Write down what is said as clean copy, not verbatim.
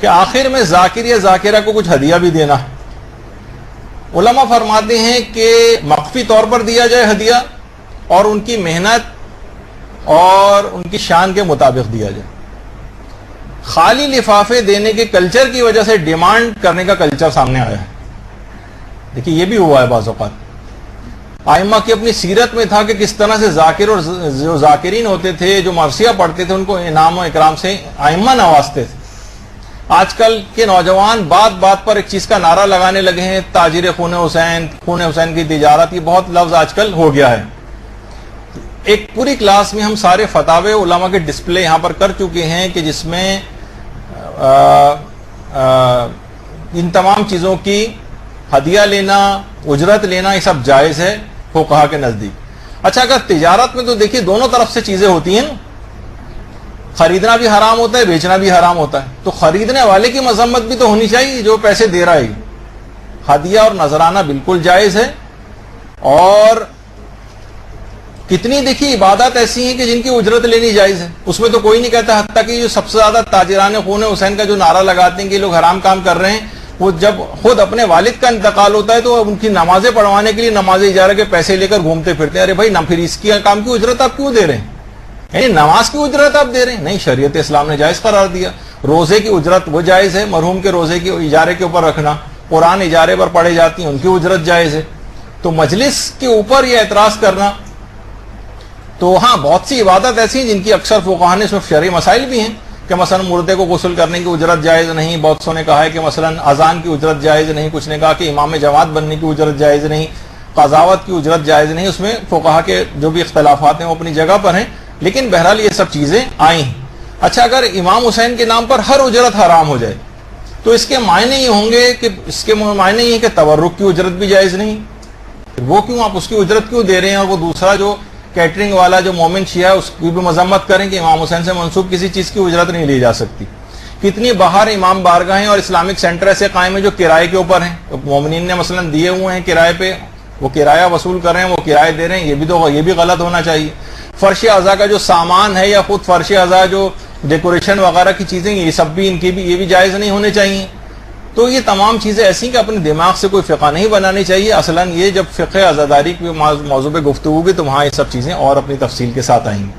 کہ آخر میں ذاکر یا ذاکرہ کو کچھ ہدیہ بھی دینا ہے. علماء فرماتے ہیں کہ مخفی طور پر دیا جائے ہدیہ اور ان کی محنت اور ان کی شان کے مطابق دیا جائے. خالی لفافے دینے کے کلچر کی وجہ سے ڈیمانڈ کرنے کا کلچر سامنے آیا ہے. دیکھیے یہ بھی ہوا ہے بعض اوقات. ائمہ کی اپنی سیرت میں تھا کہ کس طرح سے ذاکر اور جو ذاکرین ہوتے تھے، جو مرثیہ پڑھتے تھے، ان کو انعام و اکرام سے ائمہ نوازتے تھے. آج کل کے نوجوان بات بات پر ایک چیز کا نعرہ لگانے لگے ہیں، تاجر خون حسین کی تجارت. یہ بہت لفظ آج کل ہو گیا ہے. ایک پوری کلاس میں ہم سارے فتاوے علماء کے ڈسپلے یہاں پر کر چکے ہیں کہ جس میں ان تمام چیزوں کی ہدیہ لینا، اجرت لینا، یہ سب جائز ہے فقہا کے نزدیک. اچھا اگر تجارت میں تو دیکھیے دونوں طرف سے چیزیں ہوتی ہیں، خریدنا بھی حرام ہوتا ہے، بیچنا بھی حرام ہوتا ہے. تو خریدنے والے کی مذمت بھی تو ہونی چاہیے جو پیسے دے رہا ہے. ہدیہ اور نذرانہ بالکل جائز ہے. اور کتنی دیکھیے عبادات ایسی ہیں کہ جن کی اجرت لینی جائز ہے، اس میں تو کوئی نہیں کہتا. حتیٰ کہ جو سب سے زیادہ تاجران خون حسین کا جو نعرہ لگاتے ہیں کہ لوگ حرام کام کر رہے ہیں، وہ جب خود اپنے والد کا انتقال ہوتا ہے تو ان کی نمازیں پڑھوانے کے لیے نماز اجارہ کے پیسے لے کر گھومتے پھرتے ہیں. ارے بھائی پھر اس کی کام کی اجرت آپ کیوں دے رہے ہیں؟ یعنی نماز کی اجرت آپ دے رہے ہیں؟ نہیں، شریعت اسلام نے جائز قرار دیا. روزے کی اجرت وہ جائز ہے، مرحوم کے روزے کی اجارے کے اوپر رکھنا. قرآن اجارے پر پڑھے جاتی ہیں، ان کی اجرت جائز ہے. تو مجلس کے اوپر یہ اعتراض کرنا، تو ہاں بہت سی عبادت ایسی ہیں جن کی اکثر فقہا نے اس میں شرعی مسائل بھی ہیں کہ مثلا مردے کو غسل کرنے کی اجرت جائز نہیں. بہت سو نے کہا ہے کہ مثلا اذان کی اجرت جائز نہیں. کچھ نے کہا کہ امام جماعت بننے کی اجرت جائز نہیں، قضاوت کی اجرت جائز نہیں. اس میں فقہا کے جو بھی اختلافات ہیں وہ اپنی جگہ پر ہیں، لیکن بہرحال یہ سب چیزیں آئی ہیں. اچھا اگر امام حسین کے نام پر ہر اجرت حرام ہو جائے تو اس کے معنی یہ ہوں گے کہ یہ کہ تبرک کی اجرت بھی جائز نہیں. وہ کیوں، آپ اس کی اجرت کیوں دے رہے ہیں؟ اور وہ دوسرا جو کیٹرنگ والا جو مومن شیعہ ہے اس کی بھی مذمت کریں کہ امام حسین سے منسوب کسی چیز کی اجرت نہیں لی جا سکتی. کتنی باہر امام بارگاہیں اور اسلامک سینٹر ایسے قائم ہیں جو کرائے کے اوپر ہیں. مومنین نے مثلا دیے ہوئے ہیں کرائے پہ، وہ کرایہ وصول کر رہے ہیں، وہ کرایہ دے رہے ہیں. یہ بھی غلط ہونا چاہیے. فرش اعضاء کا جو سامان ہے یا خود فرش اعضاء جو ڈیکوریشن وغیرہ کی چیزیں، یہ سب بھی یہ بھی جائز نہیں ہونے چاہیے. تو یہ تمام چیزیں ایسی کہ اپنے دماغ سے کوئی فقہ نہیں بنانی چاہیے. اصلاً یہ جب فقہ عزاداری کے موضوع پہ گفتگو ہوگی تو وہاں یہ سب چیزیں اور اپنی تفصیل کے ساتھ آئیں گی.